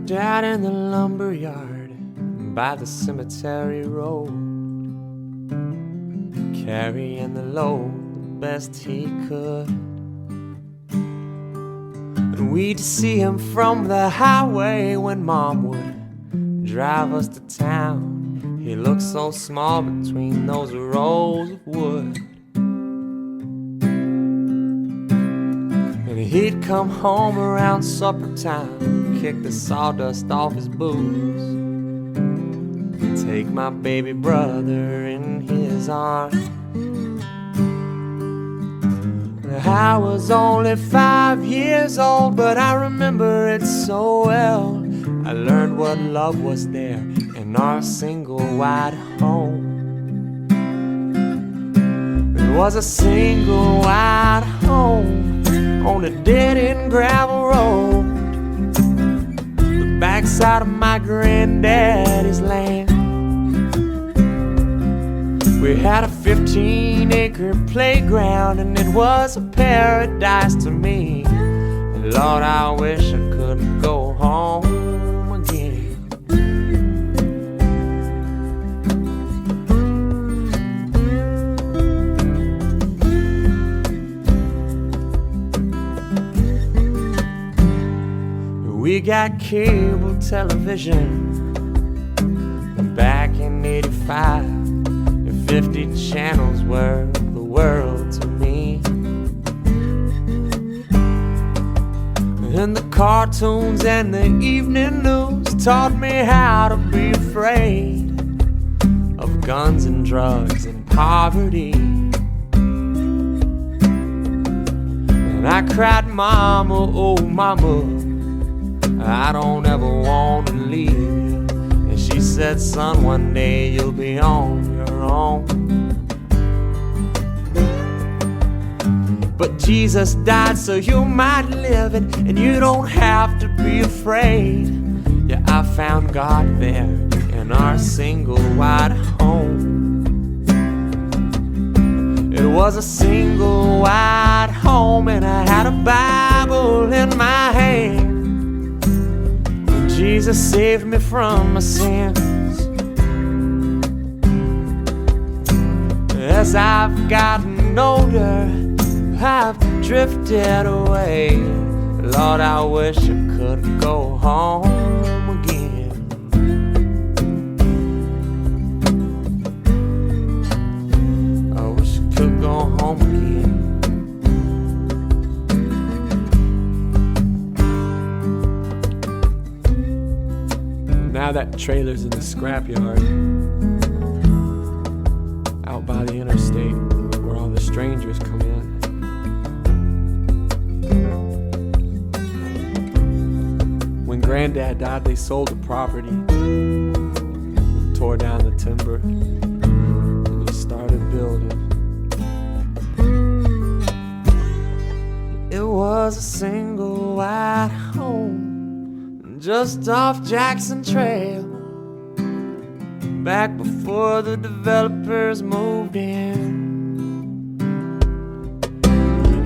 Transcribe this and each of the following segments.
worked out in the lumber yard by the cemetery road, carrying the load the best he could. And we'd see him from the highway when Mom would drive us to town. He looked so small between those rows of wood. And he'd come home around supper time, kick the sawdust off his boots, take my baby brother in his arms. I was only 5 years old, but I remember it so well. I learned what love was there in our single wide home. It was a single wide home on a dead-end gravel road, the backside of my granddaddy's land. We had a 15-acre playground, and it was a paradise to me. And Lord, I wish I could go home again. We got cable television back in '85. 50 channels were the world to me. And the cartoons and the evening news taught me how to be afraid of guns and drugs and poverty. And I cried, Mama, oh Mama, I don't ever want to leave you. And she said, son, one day you'll be on your own. But Jesus died so you might live, and you don't have to be afraid. Yeah, I found God there in our single wide home. It was a single wide home, and I had a Bible in my hand. Jesus saved me from my sins. As I've gotten older, I've drifted away. Lord, I wish I could go home again. I wish I could go home again. Now that trailer's in the scrapyard out by the interstate where all the strangers come in. When Granddad died, they sold the property, tore down the timber, and just started building. It was a single wide home just off Jackson Trail, back before the developers moved in.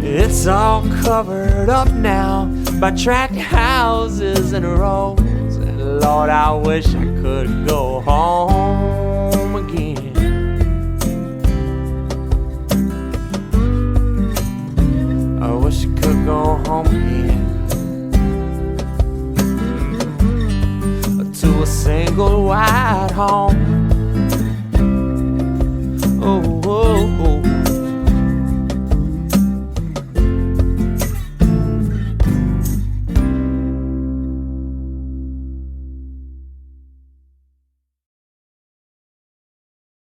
It's all covered up now by tract houses and roads, and Lord, I wish I could go home again. I wish I could go home again. To a single wide home